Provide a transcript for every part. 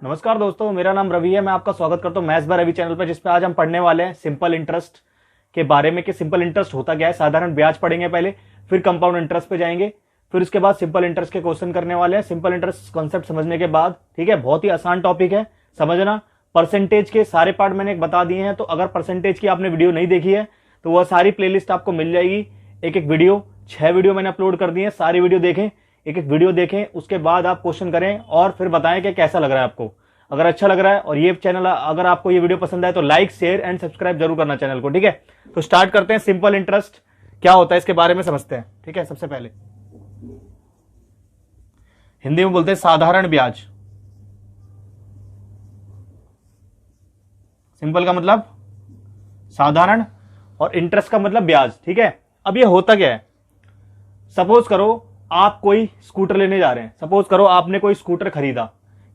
नमस्कार दोस्तों, मेरा नाम रवि है। मैं आपका स्वागत करता हूं मैथ्स बाय रवि चैनल पर, जिसपे आज हम पढ़ने वाले हैं सिंपल इंटरेस्ट के बारे में कि सिंपल इंटरेस्ट होता क्या है। साधारण ब्याज पढ़ेंगे पहले, फिर कंपाउंड इंटरेस्ट पे जाएंगे, फिर उसके बाद सिंपल इंटरेस्ट के क्वेश्चन करने वाले हैं। सिंपल इंटरेस्ट कॉन्सेप्ट समझने के बाद, ठीक है, बहुत ही आसान टॉपिक है समझना। परसेंटेज के सारे पार्ट मैंने बता दिए हैं, तो अगर परसेंटेज की आपने वीडियो नहीं देखी है तो वह सारी प्लेलिस्ट आपको मिल जाएगी। एक एक वीडियो, 6 वीडियो मैंने अपलोड कर दी है। सारी वीडियो देखें, एक एक वीडियो देखें, उसके बाद आप क्वेश्चन करें और फिर बताएं कि कैसा लग रहा है आपको। अगर अच्छा लग रहा है और ये चैनल, अगर आपको ये वीडियो पसंद आए तो लाइक, शेयर एंड सब्सक्राइब जरूर करना चैनल को, ठीक है। तो स्टार्ट करते हैं। सिंपल इंटरेस्ट क्या होता है इसके बारे में समझते हैं, ठीक है। सबसे पहले हिंदी में बोलते हैं साधारण ब्याज। सिंपल का मतलब साधारण और इंटरेस्ट का मतलब ब्याज, ठीक है। अब ये होता क्या है, सपोज करो आप कोई स्कूटर लेने जा रहे हैं। सपोज करो आपने कोई स्कूटर खरीदा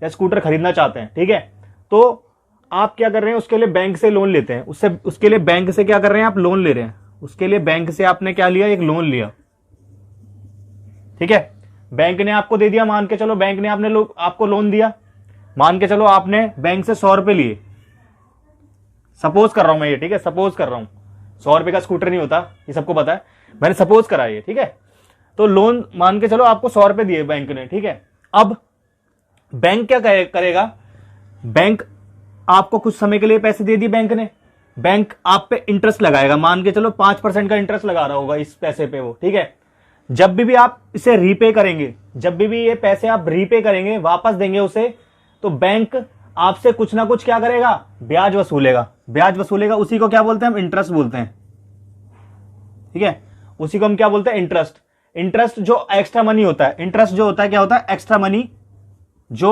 या स्कूटर खरीदना चाहते हैं, ठीक है। तो आप क्या कर रहे हैं, उसके लिए बैंक से लोन लेते हैं। उसके लिए बैंक से क्या कर रहे हैं, आप लोन ले रहे हैं। उसके लिए बैंक से आपने क्या लिया, एक लोन लिया, ठीक है। बैंक ने आपको दे दिया, मान के चलो बैंक ने आपको लोन दिया। मान के चलो आपने बैंक से 100 रुपए लिए। सपोज कर रहा हूं मैं ये, ठीक है, सपोज कर रहा हूं। 100 रुपए का स्कूटर नहीं होता, ये सबको पता है, मैंने सपोज करा ये, ठीक है। तो लोन मान के चलो आपको 100 रुपए दिए बैंक ने, ठीक है। अब बैंक क्या करेगा, बैंक आपको कुछ समय के लिए पैसे दे दिए बैंक ने। बैंक आप पे इंटरेस्ट लगाएगा, मान के चलो 5% का इंटरेस्ट लगा रहा होगा इस पैसे पे वो, ठीक है। जब भी आप इसे रीपे करेंगे, जब भी ये पैसे आप रीपे करेंगे, वापस देंगे उसे, तो बैंक आपसे कुछ ना कुछ क्या करेगा, ब्याज वसूलेगा। ब्याज वसूलेगा, उसी को क्या बोलते हैं हम, इंटरेस्ट बोलते हैं, ठीक है। उसी को हम क्या बोलते हैं, इंटरेस्ट। इंटरेस्ट जो एक्स्ट्रा मनी होता है, इंटरेस्ट जो होता है क्या होता है, एक्स्ट्रा मनी जो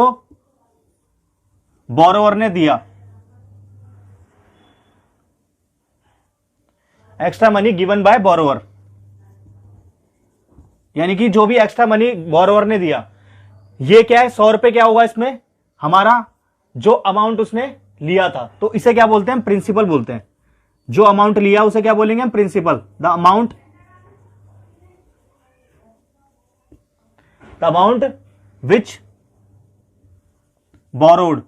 बोरोवर ने दिया। Extra money given by borrower, यानी कि जो भी एक्स्ट्रा मनी बोरोवर ने दिया। ये क्या है, 100 रुपए क्या होगा इसमें, हमारा जो अमाउंट उसने लिया था, तो इसे क्या बोलते हैं, प्रिंसिपल बोलते हैं। जो अमाउंट लिया उसे क्या बोलेंगे हम, principal. The amount which borrowed,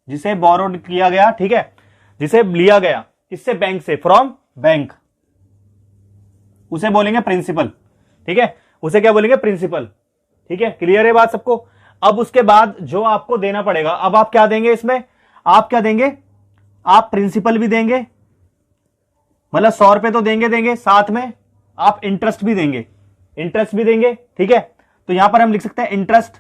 जिसे बोरोड किया गया, ठीक है, जिसे लिया गया किससे, बैंक से, फ्रॉम बैंक, उसे बोलेंगे प्रिंसिपल, ठीक है। उसे क्या बोलेंगे, प्रिंसिपल, ठीक है। क्लियर है बात सबको। अब उसके बाद जो आपको देना पड़ेगा, अब आप क्या देंगे इसमें, आप क्या देंगे, आप प्रिंसिपल भी देंगे, मतलब 100 रुपए तो देंगे, साथ में आप इंटरेस्ट भी देंगे, ठीक है। तो यहां पर हम लिख सकते हैं इंटरेस्ट,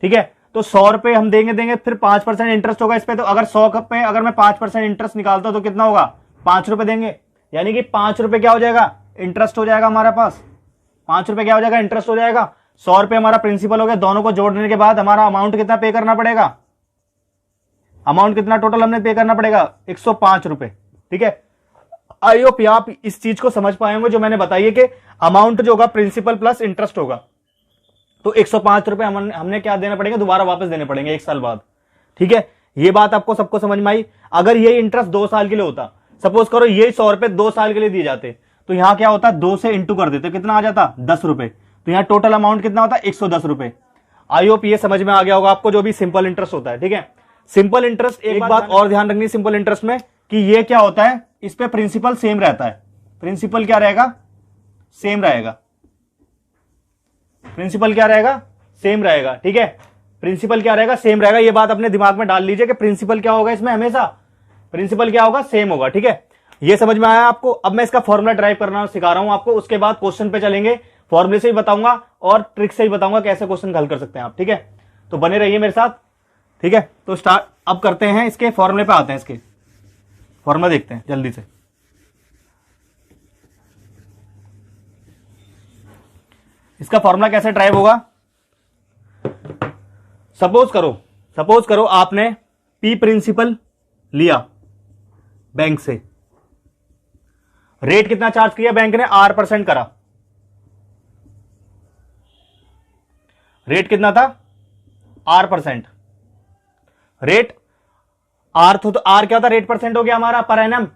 ठीक है। तो 100 रुपए हम देंगे, फिर 5% इंटरेस्ट होगा इस पे। तो अगर 100 पे अगर मैं 5% इंटरेस्ट निकालता हूं तो कितना होगा, 5 रुपए देंगे, यानी कि 5 रुपए क्या हो जाएगा, इंटरेस्ट हो जाएगा हमारे पास। 5 रुपए क्या हो जाएगा, इंटरेस्ट हो जाएगा। 100 रुपए हमारा प्रिंसिपल हो गया। दोनों को जोड़ने के बाद हमारा अमाउंट कितना पे करना पड़ेगा, अमाउंट कितना टोटल हमने पे करना पड़ेगा, 105 रुपए, ठीक है। आई होप आप इस चीज को समझ पाए होंगे जो मैंने बताई है कि अमाउंट जो होगा प्रिंसिपल प्लस इंटरेस्ट होगा। तो 105 रुपए हमने क्या देना पड़ेगा, दोबारा वापस देने पड़ेंगे 1 साल बाद, ठीक है। ये बात आपको सबको समझ में आई। अगर ये इंटरेस्ट 2 साल के लिए होता, सपोज करो ये 100 रुपए 2 साल के लिए दिए जाते, तो यहां क्या होता, 2 से इंटू कर देते, कितना आ जाता, 10 रुपए। तो यहां टोटल अमाउंट कितना होता, 110 रुपए। आई होप ये समझ में आ गया होगा आपको जो भी सिंपल इंटरेस्ट होता है, ठीक है। सिंपल इंटरेस्ट, एक बात और ध्यान रखनी सिंपल इंटरेस्ट में, कि ये क्या होता है, इस पे प्रिंसिपल सेम रहता है। प्रिंसिपल क्या रहेगा, सेम रहेगा। प्रिंसिपल क्या रहेगा, सेम रहेगा, ठीक है। प्रिंसिपल क्या रहेगा, सेम रहेगा। ये बात अपने दिमाग में डाल लीजिए कि प्रिंसिपल क्या होगा इसमें, हमेशा प्रिंसिपल क्या होगा, सेम होगा, ठीक है। ये समझ में आया आपको। अब मैं इसका फॉर्मूला ड्राइव करना सिखा रहा हूं आपको, उसके बाद क्वेश्चन पे चलेंगे। फॉर्मूले से ही बताऊंगा और ट्रिक से ही बताऊंगा कैसे क्वेश्चन हल कर सकते हैं आप, ठीक है। तो बने रहिए मेरे साथ, ठीक है। तो स्टार्ट अब करते हैं, इसके फॉर्मूले पे आते हैं। इसके फॉर्मूला देखते हैं जल्दी से। इसका फॉर्मूला कैसे ड्राइव होगा, सपोज करो आपने पी प्रिंसिपल लिया बैंक से। रेट कितना चार्ज किया बैंक ने, 8% करा। रेट कितना था, 8%। रेट आर तो आर क्या था, रेट परसेंट हो गया हमारा पर एनम।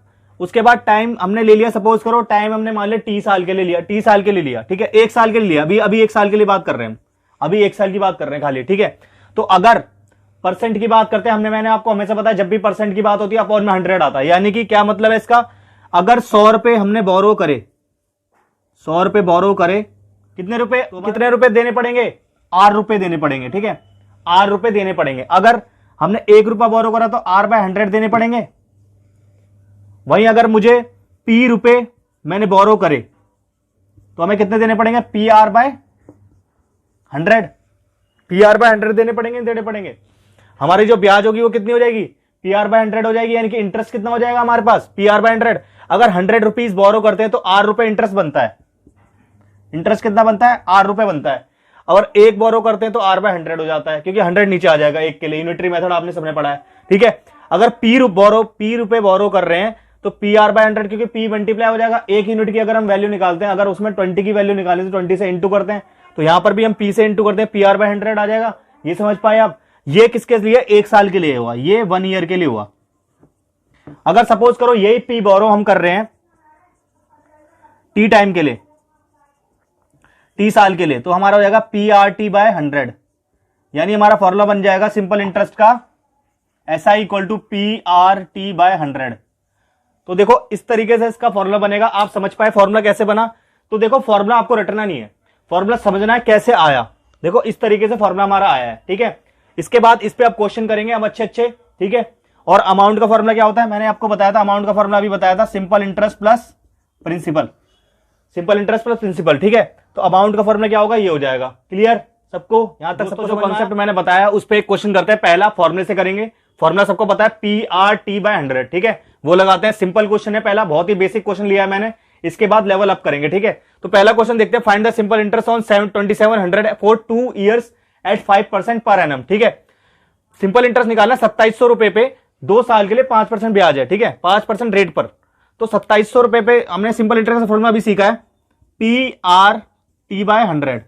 उसके बाद टाइम हमने ले लिया, सपोज करो टाइम हमने मान लिया 30 साल के लिए लिया, 30 साल के लिए लिया, ठीक है। 1 साल के लिए लिया, अभी 1 साल के लिए बात कर रहे हैं हम, अभी 1 साल की बात कर रहे हैं खाली, ठीक है। तो अगर परसेंट की बात करते हैं, मैंने आपको हमेशा बताया जब भी परसेंट की बात होती है अपॉन में 100 आता है। यानी कि क्या मतलब है इसका, अगर 100 रुपए हमने बोरो करे, 100 रुपए बोरो करे, कितने रुपए देने पड़ेंगे, 8 रुपए देने पड़ेंगे। ठीक है, 8 रुपए देने पड़ेंगे। अगर हमने 1 रुपया बोरो करा तो R/100 देने पड़ेंगे। वहीं अगर मुझे P रुपए मैंने बोरो करे तो हमें कितने देने पड़ेंगे, PR/100, PR/100 देने पड़ेंगे। हमारी जो ब्याज होगी वो कितनी हो जाएगी, PR/100 हो जाएगी। यानी कि इंटरेस्ट कितना हो जाएगा हमारे पास, PR/100। अगर 100 रुपीज बोरो करते हैं तो 8 रुपए इंटरेस्ट बनता है। इंटरेस्ट कितना बनता है, 8 रुपए बनता है। अगर 1 बोरो करते हैं तो R/100 हो जाता है, क्योंकि 100 नीचे आ जाएगा एक के लिए। यूनिटरी मेथड आपने सबने पढ़ा है। ठीक है, अगर P रुपए बोरो कर रहे हैं तो PR/100, क्योंकि P मल्टीप्लाई हो जाएगा। एक यूनिट की अगर हम वैल्यू निकालते हैं, अगर उसमें 20 की वैल्यू निकालें तो 20 से इंटू करते हैं, तो यहां पर भी हम P से इंटू करते हैं, PR/100 आ जाएगा। ये समझ पाए आप। ये किसके लिए, 1 साल के लिए हुआ, ये 1 ईयर के लिए हुआ। अगर सपोज करो यही P बोरो हम कर रहे हैं T टाइम के लिए, T साल के लिए, तो हमारा हो जाएगा PRT/100। यानी हमारा फॉर्मूला बन जाएगा सिंपल इंटरेस्ट का, SI = PRT/100। तो देखो इस तरीके से इसका फॉर्मूला बनेगा। आप समझ पाए फॉर्मूला कैसे बना। तो देखो फॉर्मूला आपको रटना नहीं है, फॉर्मूला समझना है कैसे आया। देखो इस तरीके से फॉर्मूला हमारा आया है। ठीक है, इसके बाद इस पे आप क्वेश्चन करेंगे हम अच्छे। ठीक है, और अमाउंट का फॉर्मूला क्या होता है, मैंने आपको बताया था। अमाउंट का फॉर्मूला अभी बताया था, simple interest plus principal, simple interest plus principal. ठीक है, तो अमाउंट का फॉर्मूला क्या होगा, ये हो जाएगा। क्लियर सबको, यहां तक सबको जो कॉन्सेप्ट मैंने बताया उस पर एक क्वेश्चन करते हैं। पहला फॉर्मूले से करेंगे। फॉर्मूला सबको पता है, PRT/100। ठीक है, वो लगाते हैं। सिंपल क्वेश्चन है पहला, बहुत ही बेसिक क्वेश्चन लिया है मैंने। इसके बाद लेवल अप करेंगे। ठीक है, तो पहला क्वेश्चन देखते हैं। Find the simple interest on 2700 for 2 years at 5% per annum. ठीक है, सिंपल इंटरेस्ट निकालना 2700 रुपए पे 2 साल के लिए 5% ब्याज है। ठीक है, 5% रेट पर। तो 2700 रुपए पे हमने सिंपल इंटरेस्ट का फॉर्मूला अभी सीखा है, PRT/100।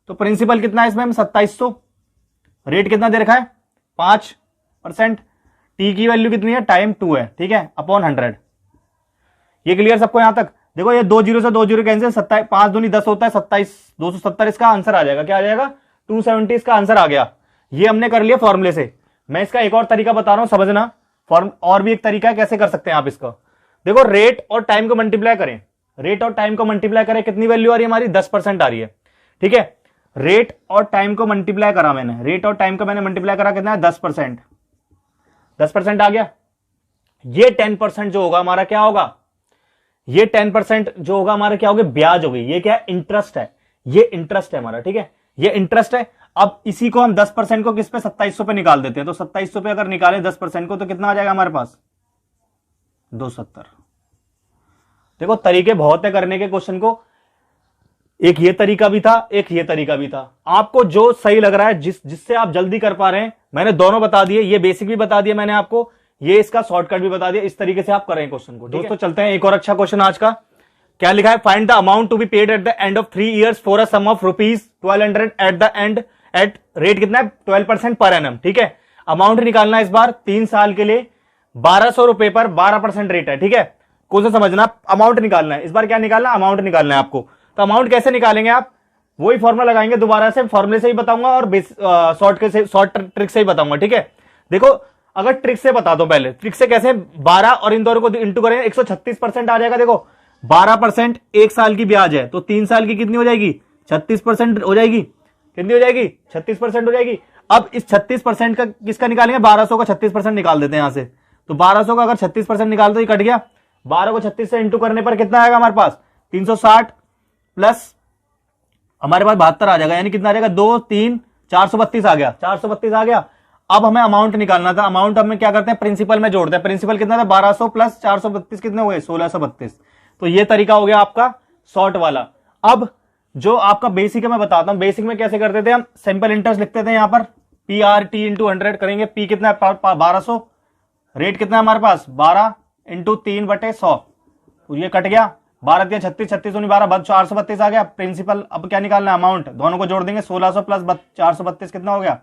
तो प्रिंसिपल कितना है इसमें, हम 2700, रेट कितना दे रखा है 5%, टी की वैल्यू कितनी है, टाइम 2 है। ठीक है, अपॉन 100। ये क्लियर सबको यहां तक। देखो ये 2 जीरो से 2 जीरो कैंसिल, 27 5 दूनी 10 होता है, 27 270 इसका आंसर आ जाएगा। क्या आ जाएगा, 270 इसका आंसर आ गया। ये हमने कर लिया फॉर्मूले से। मैं इसका एक और तरीका बता रहा हूं समझना, और भी एक तरीका है कैसे कर सकते हैं आप इसका। देखो रेट और टाइम को मल्टीप्लाई करें, रेट और टाइम को मल्टीप्लाई करें, कितनी वैल्यू आ रही है हमारी, 10% आ रही है। ठीक है, रेट और टाइम को मल्टीप्लाई करा मैंने, रेट और टाइम को मैंने मल्टीप्लाई करा, कितना है 10%, 10% आ गया। ये 10% जो होगा हमारा क्या होगा, ये 10% जो होगा हमारा क्या होगा, ब्याज होगी। ये क्या है, इंटरेस्ट है, ये इंटरेस्ट है हमारा। ठीक है, ये इंटरेस्ट है। अब इसी को हम 10% को किस पे, 2700 पे निकाल देते हैं। तो 2700 पे अगर निकाले 10% को तो कितना आ जाएगा हमारे पास, 270। देखो तरीके बहुत है करने के क्वेश्चन को, एक ये तरीका भी था, एक ये तरीका भी था। आपको जो सही लग रहा है, जिससे आप जल्दी कर पा रहे हैं, मैंने दोनों बता दिए। ये बेसिक भी बता दिया मैंने आपको, ये इसका शॉर्टकट भी बता दिया। इस तरीके से आप करें क्वेश्चन को। दोस्तों चलते हैं एक और अच्छा क्वेश्चन आज का। क्या लिखा है, find the amount to be paid at the end of 3 years for a sum of ₹1200 at the end at rate कितना है, 12% पर एनम। ठीक है, अमाउंट निकालना इस बार 3 साल के लिए 1200 रुपए पर 12% रेट है। ठीक है, कौन सा समझना, अमाउंट निकालना है इस बार। क्या निकालना, अमाउंट निकालना है आपको। तो अमाउंट कैसे निकालेंगे आप, वही फॉर्मूला लगाएंगे दोबारा से, फॉर्मूले से ही बताऊंगा और शॉर्ट ट्रिक से ही बताऊंगा। ठीक है, देखो अगर ट्रिक से बता दो, पहले ट्रिक से कैसे, 12 और इन दोनों को इंटू करें 136% आ जाएगा। देखो 12% 1 साल की ब्याज है, तो 3 साल की कितनी हो जाएगी, 36% हो जाएगी। कितनी हो जाएगी, 36% हो जाएगी। अब इस 36% का किसका निकालेंगे, 1200 का 36% निकाल देते हैं यहां से। तो 1200 का अगर 36% निकाल दो, ये कट गया। 12 को 36 से इंटू करने पर कितना आएगा हमारे पास, 360 प्लस हमारे पास 72 आ जाएगा। यानी कितना आ जाएगा, 2 3 432 आ गया, 432 आ गया। अब हमें अमाउंट निकालना था। अमाउंट हमें क्या करते हैं, प्रिंसिपल में जोड़ते हैं। प्रिंसिपल कितना था, 1200 प्लस 432 कितने हुए, 1632। तो ये तरीका हो गया आपका शॉर्ट वाला। अब जो आपका बेसिक है मैं बताता हूं, बेसिक में कैसे करते थे हम, सिंपल इंटरेस्ट लिखते थे यहां पर, PRT × 100 करेंगे। P कितना है, 1200, रेट कितना है हमारे पास, 12 × 3/100। तो ये कट गया, 12 × 36, 36 × 12 432 आ गया प्रिंसिपल। अब क्या निकालना है, अमाउंट, दोनों को जोड़ देंगे। 1600 प्लस 432 कितना हो गया,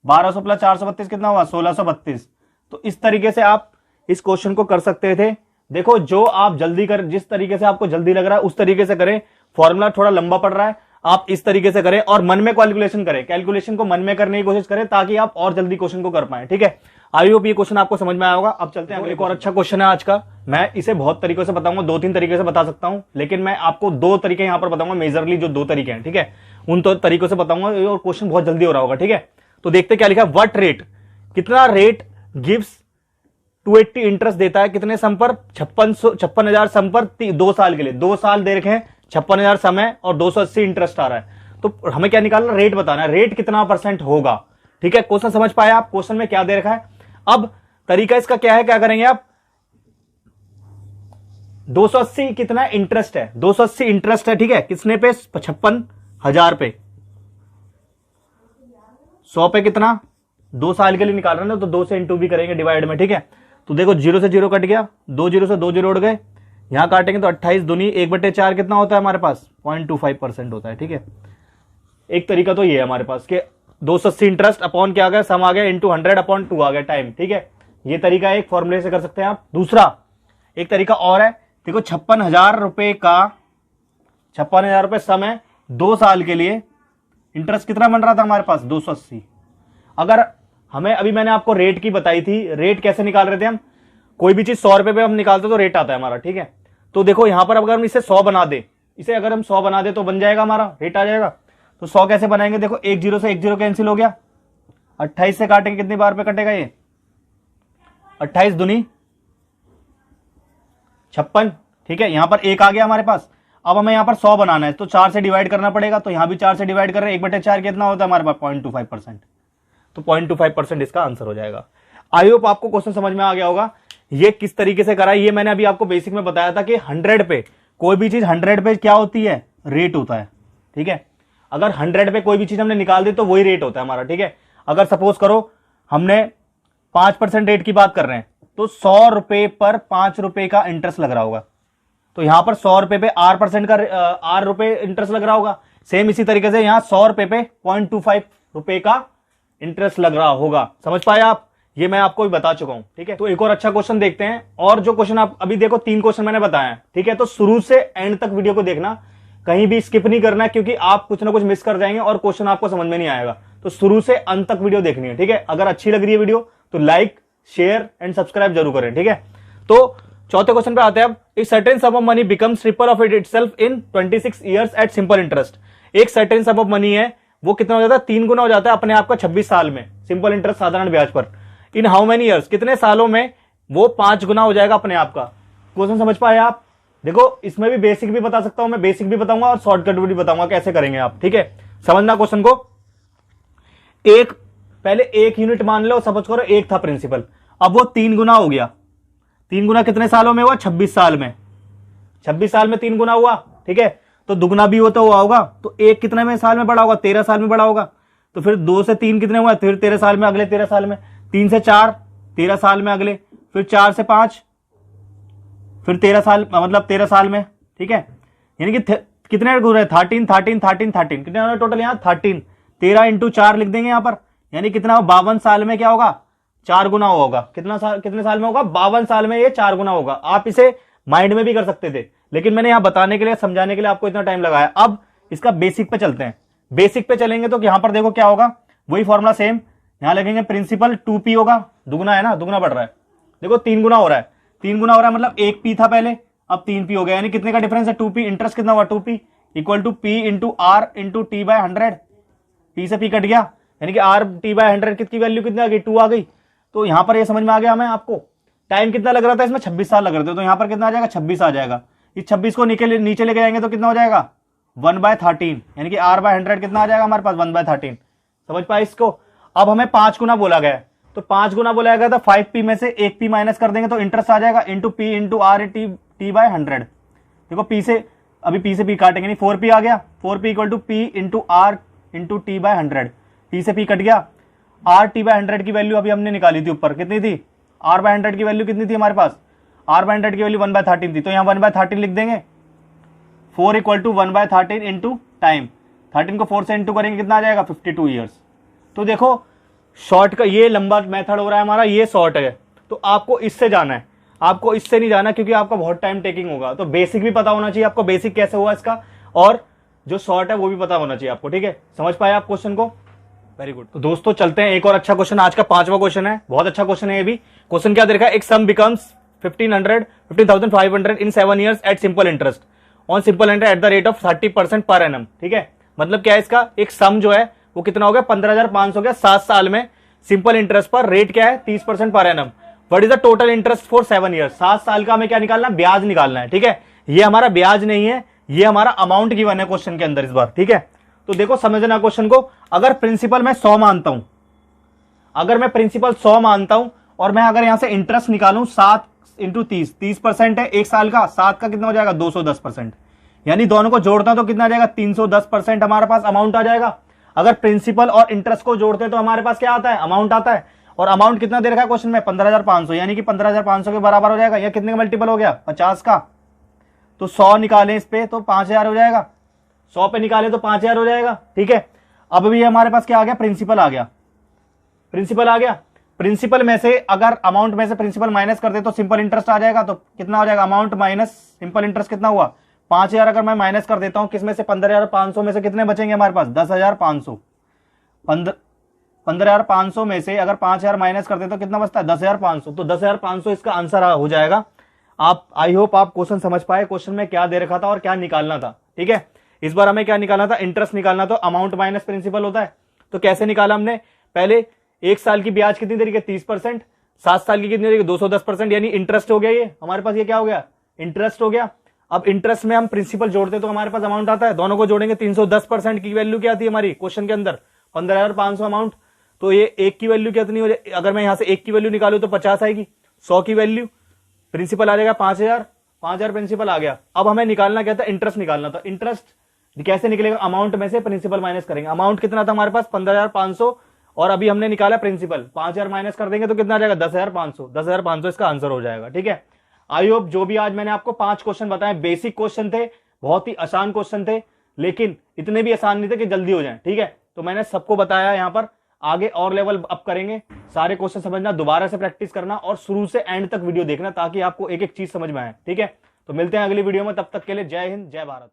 1200 प्लस 432 कितना हुआ, 1632। तो इस तरीके से आप इस क्वेश्चन को कर सकते थे। देखो जो आप जल्दी कर, जिस तरीके से आपको जल्दी लग रहा है उस तरीके से करें। फॉर्मूला थोड़ा लंबा पड़ रहा है, आप इस तरीके से करें और मन में कैलकुलेशन करें, कैलकुलेशन को मन में करने की कोशिश करें ताकि आप और जल्दी क्वेश्चन को कर पाए। ठीक है, आई होप ये क्वेश्चन आपको समझ में आया होगा। अब चलते हैं, एक और अच्छा क्वेश्चन है आज का। मैं इसे बहुत तरीकों से बताऊंगा, 2-3 तरीके से बता सकता हूं, लेकिन मैं आपको 2 तरीके यहां पर बताऊंगा, मेजरली जो 2 तरीके हैं। ठीक है, उन 2 तरीकों से बताऊंगा और क्वेश्चन बहुत जल्दी हो रहा होगा। ठीक है, तो देखते क्या लिखा है, व्हाट रेट, कितना रेट गिव्स 280 इंटरेस्ट देता है कितने सम पर, 56,000 सम पर 2 साल के लिए। 2 साल दे रखे हैं, 56,000 समय और 280 इंटरेस्ट आ रहा है। तो हमें क्या निकालना, रेट बताना है, रेट कितना % होगा। ठीक है, क्वेश्चन समझ पाए आप, क्वेश्चन में क्या दे रखा है। अब तरीका इसका क्या है, क्या करेंगे आप, 280 कितना इंटरेस्ट है, 280 इंटरेस्ट है। ठीक है, किसने पे, 56,000 पे, 100 पे कितना, 2 साल के लिए निकाल रहे हैं ना, तो 2 से इंटू भी करेंगे डिवाइड में। ठीक है, तो देखो 0 से 0 कट गया, 2 0 से 2 0 उड़ गए, यहां काटेंगे तो 28 दूनी 1/4 कितना होता है हमारे पास, 0.25% होता है। ठीक है, एक तरीका तो ये है हमारे पास कि 280 इंटरेस्ट अपॉन क्या आ गया, सम आ गया, इंटू 100/2 आ गया टाइम। ठीक है, ये तरीका एक फॉर्मूले से कर सकते हैं आप। दूसरा एक तरीका और है, देखो 56,000 रुपए का, 56,000 रुपए समय 2 साल के लिए, इंटरेस्ट कितना बन रहा था हमारे पास, 280। अगर हमें, अभी मैंने आपको रेट की बताई थी, रेट कैसे निकाल रहे थे हम, कोई भी चीज 100 रुपए पे हम निकालते तो रेट आता है हमारा। ठीक है, तो देखो यहां पर अगर हम इसे 100 बना दे, इसे अगर हम 100 बना दे तो बन जाएगा हमारा, रेट आ जाएगा। तो 100 कैसे बनाएंगे, देखो 1 0 से 1 0 कैंसिल हो गया, 28 से काटेंगे, कितनी बार पे कटेगा ये, 28 दूनी 56। ठीक है, यहां पर 1 आ गया हमारे पास। अब हमें यहां पर 100 बनाना है तो 4 से डिवाइड करना पड़ेगा, तो यहां भी 4 से डिवाइड कर रहे हैं, 1/4 कितना होता है हमारे पास, 0.25%। तो 0.25% इसका आंसर हो जाएगा। आई होप आपको क्वेश्चन समझ में आ गया होगा। ये किस तरीके से करा है, ये मैंने अभी आपको बेसिक में बताया था कि 100 पे कोई भी चीज, 100 पे क्या होती है, रेट होता है। ठीक है, अगर 100 पे कोई भी चीज हमने निकाल दी तो वही रेट होता है हमारा। ठीक है, अगर सपोज करो हमने 5% रेट की बात कर रहे हैं, तो 100 रुपए पर 5 रुपए का इंटरेस्ट लग रहा होगा, तो यहां पर 100 रुपए पे R% का R रुपए इंटरेस्ट लग रहा होगा। सेम इसी तरीके से यहां 100 रुपए पे 0.25 रुपए का इंटरेस्ट लग रहा होगा। समझ पाए आप, ये मैं आपको भी बता चुका हूं। ठीक है, तो एक और अच्छा क्वेश्चन देखते हैं। और जो क्वेश्चन आप अभी देखो, 3 क्वेश्चन मैंने बताया है। ठीक है, तो शुरू से एंड तक वीडियो को देखना, कहीं भी स्किप नहीं करना, क्योंकि आप कुछ ना कुछ मिस कर जाएंगे और क्वेश्चन आपको समझ में नहीं आएगा। तो शुरू से अंत तक वीडियो देखनी है। ठीक है, अगर अच्छी लग रही है वीडियो तो लाइक, शेयर एंड सब्सक्राइब जरूर करें। ठीक है, तो चौथे क्वेश्चन पे आते हैं अब। एक certain sum of money becomes triple of itself in 26 years at simple interest. एक सर्टेन सम ऑफ मनी है, वो कितना हो जाता है, 3 गुना हो जाता है अपने आप का 26 साल में, सिंपल इंटरेस्ट साधारण ब्याज पर। इन हाउ मेनी इयर्स, कितने सालों में वो 5 गुना हो जाएगा अपने आप का। क्वेश्चन समझ पाए आप। देखो इसमें भी बेसिक भी बता सकता हूं मैं, बेसिक भी बताऊंगा और शॉर्टकट भी बताऊंगा कैसे करेंगे आप। ठीक है, समझना क्वेश्चन को। एक पहले 1 यूनिट मान लो, समझ करो 1 था प्रिंसिपल, अब वो 3 गुना हो गया। 3 गुना कितने सालों में हुआ, 26 साल में। 26 साल में 3 गुना हुआ। ठीक है, तो दुगना भी होता हुआ होगा, तो 1 कितने में साल में बड़ा होगा, 13 साल में बड़ा होगा। तो फिर 2 से 3 कितने हुआ, फिर 13 साल में, अगले 13 साल में। 3 से 4 13 साल में अगले, फिर 4 से 5 फिर 13 साल, मतलब 13 साल में। ठीक है, यानी कि कितने गुना है, 13 13 13 13, कितने होगा टोटल यहाँ 13। 13 इंटू 4 लिख देंगे यहाँ पर, यानी कितना, 52 साल में क्या होगा, 4 गुना होगा। कितना साल, कितने साल में होगा, 52 साल में ये 4 गुना होगा। आप इसे माइंड में भी कर सकते थे, लेकिन मैंने यहां बताने के लिए, समझाने के लिए आपको इतना टाइम लगाया। अब इसका बेसिक पे चलते हैं। बेसिक पे चलेंगे तो यहां पर देखो क्या होगा, वही फॉर्मूला सेम, यहां लगेंगे प्रिंसिपल 2p होगा, दुगना है ना, दुगना बढ़ रहा है। देखो 3 गुना हो रहा है, 3 गुना हो रहा है, मतलब 1p था पहले, अब 3p हो गया। यानी कितने का डिफरेंस है, 2p। इंटरेस्ट कितना हुआ, 2p equal to p into r into t/100। p से p कट गया, यानी कि r t/100 कितनी वैल्यू कितनी आ गई, 2 आ गई। तो यहां पर ये समझ में आ गया हमें। आपको टाइम कितना लग रहा था इसमें, 26 साल लग रहे थे, तो यहां पर कितना आ जाएगा, 26 आ जाएगा। इस 26 को नीचे लेके जाएंगे तो कितना हो जाएगा, 1/13, यानी कि r/100 कितना आ जाएगा हमारे पास, 1/13। समझ पाए इसको। अब हमें 5 गुना बोला गया है, तो 5 गुना बोला गया था, 5p में से 1p माइनस कर देंगे तो इंटरेस्ट आ जाएगा, into p into r t/100। देखो p से, अभी p से p काटेंगे नहीं, 4p आ गया, 4p equal to p into r into t/100। p से p कट गया, r t/100 की वैल्यू अभी हमने निकाली थी ऊपर, कितनी थी, r/100 की वैल्यू कितनी थी हमारे पास, r/100 की वैल्यू 1/13 थी, तो यहाँ 1/13 लिख देंगे। 4 इक्वल टू 1/13 इंटू टाइम, 13 को 4 से इंटू करेंगे कितना आ जाएगा, 52 ईयर्स। तो देखो शॉर्ट का ये लंबा मेथड हो रहा है हमारा, ये शॉर्ट है। तो आपको इससे जाना है, आपको इससे नहीं जाना, क्योंकि आपका बहुत टाइम टेकिंग होगा। तो बेसिक भी पता होना चाहिए आपको, बेसिक कैसे हुआ इसका, और जो शॉर्ट है वो भी पता होना चाहिए आपको, ठीक है। समझ पाए आप क्वेश्चन को? Very good. तो दोस्तों चलते हैं, एक और अच्छा क्वेश्चन, आज का 5वां क्वेश्चन है, बहुत अच्छा क्वेश्चन है ये भी। क्वेश्चन क्या दे रखा है, एक sum becomes 15,500 in 7 years at simple interest on simple interest at the rate of 30% per annum, ठीक है। मतलब क्या है इसका, एक सम जो है वो कितना हो गया, 15,500 हो गया 7 साल में, सिंपल इंटरेस्ट पर, रेट क्या है 30% per annum. What is the total interest for 7 years, 7 साल का हमें क्या निकालना है, ब्याज निकालना है, ठीक है। ये हमारा ब्याज नहीं है, ये हमारा अमाउंट गिवन है क्वेश्चन के अंदर इस बार, ठीक है। तो देखो समझना क्वेश्चन को, अगर प्रिंसिपल मैं 100 मानता हूं, अगर मैं प्रिंसिपल 100 मानता हूं और मैं अगर यहां से इंटरेस्ट निकालूं 7 इंटू 30% है एक साल का, 7 का कितना हो जाएगा 210%, यानी दोनों को जोड़ता तो कितना आ जाएगा 310% हमारे पास अमाउंट आ जाएगा। अगर प्रिंसिपल और इंटरेस्ट को जोड़ते हैं तो हमारे पास क्या आता है, अमाउंट आता है। और अमाउंट कितना दे रखा है क्वेश्चन में, 15,500, यानी कि 15,500 के बराबर हो जाएगा। यह कितने का मल्टीपल हो गया, 50 का। तो 100 निकालें इस पे तो 5,000 हो जाएगा, 100 पे निकाले तो 5,000 हो जाएगा, ठीक है। अब भी हमारे पास क्या आ गया, प्रिंसिपल आ गया, प्रिंसिपल आ गया। प्रिंसिपल में से अगर अमाउंट में से प्रिंसिपल माइनस कर दे तो सिंपल इंटरेस्ट आ जाएगा। तो कितना हो जाएगा, अमाउंट माइनस सिंपल इंटरेस्ट कितना हुआ 5,000। अगर मैं माइनस कर देता हूं किसमें से, 15,500 में से कितने बचेंगे हमारे पास, 10,500। 15,500 में से अगर 5,000 माइनस कर दे तो कितना बचता है, 10,500। तो 10,500 इसका आंसर हो जाएगा। आप, आई होप आप क्वेश्चन समझ पाए, क्वेश्चन में क्या दे रखा था और क्या निकालना था, ठीक है। इस बार हमें क्या निकालना था, इंटरेस्ट निकालना। तो अमाउंट माइनस प्रिंसिपल होता है। तो कैसे निकाला हमने, पहले एक साल की ब्याज कितनी तरीके 30%, 7 साल की कितनी तरीके 210%, यानी इंटरेस्ट हो गया ये हमारे पास, ये क्या हो गया, इंटरेस्ट हो गया। अब इंटरेस्ट में हम प्रिंसिपल जोड़ते तो हमारे पास अमाउंट आता है, दोनों को जोड़ेंगे 310% की वैल्यू क्या आती है हमारी क्वेश्चन के अंदर, 15,500 अमाउंट। तो ये एक की वैल्यू कितनी हो जाए, अगर मैं यहां से एक की वैल्यू निकालू तो 50 आएगी, 100 की वैल्यू, प्रिंसिपल आ जाएगा 5,000, 5,000 प्रिंसिपल आ गया। अब हमें निकालना क्या था, इंटरेस्ट निकालना था। इंटरेस्ट कैसे निकलेगा, अमाउंट में से प्रिंसिपल माइनस करेंगे। अमाउंट कितना था हमारे पास 15,500 और अभी हमने निकाला प्रिंसिपल, 5,000 माइनस कर देंगे तो कितना आ जाएगा 10,500। 10,500 इसका आंसर हो जाएगा, ठीक है। आई होप जो भी आज मैंने आपको 5 क्वेश्चन बताए, बेसिक क्वेश्चन थे, बहुत ही आसान क्वेश्चन थे, लेकिन इतने भी आसान नहीं थे कि जल्दी हो जाए, ठीक है। तो मैंने सबको बताया यहाँ पर, आगे और लेवल अप करेंगे। सारे क्वेश्चन समझना, दोबारा से प्रैक्टिस करना और शुरू से एंड तक वीडियो देखना ताकि आपको एक एक चीज समझ में आए, ठीक है। तो मिलते हैं अगली वीडियो में, तब तक के लिए जय हिंद, जय भारत।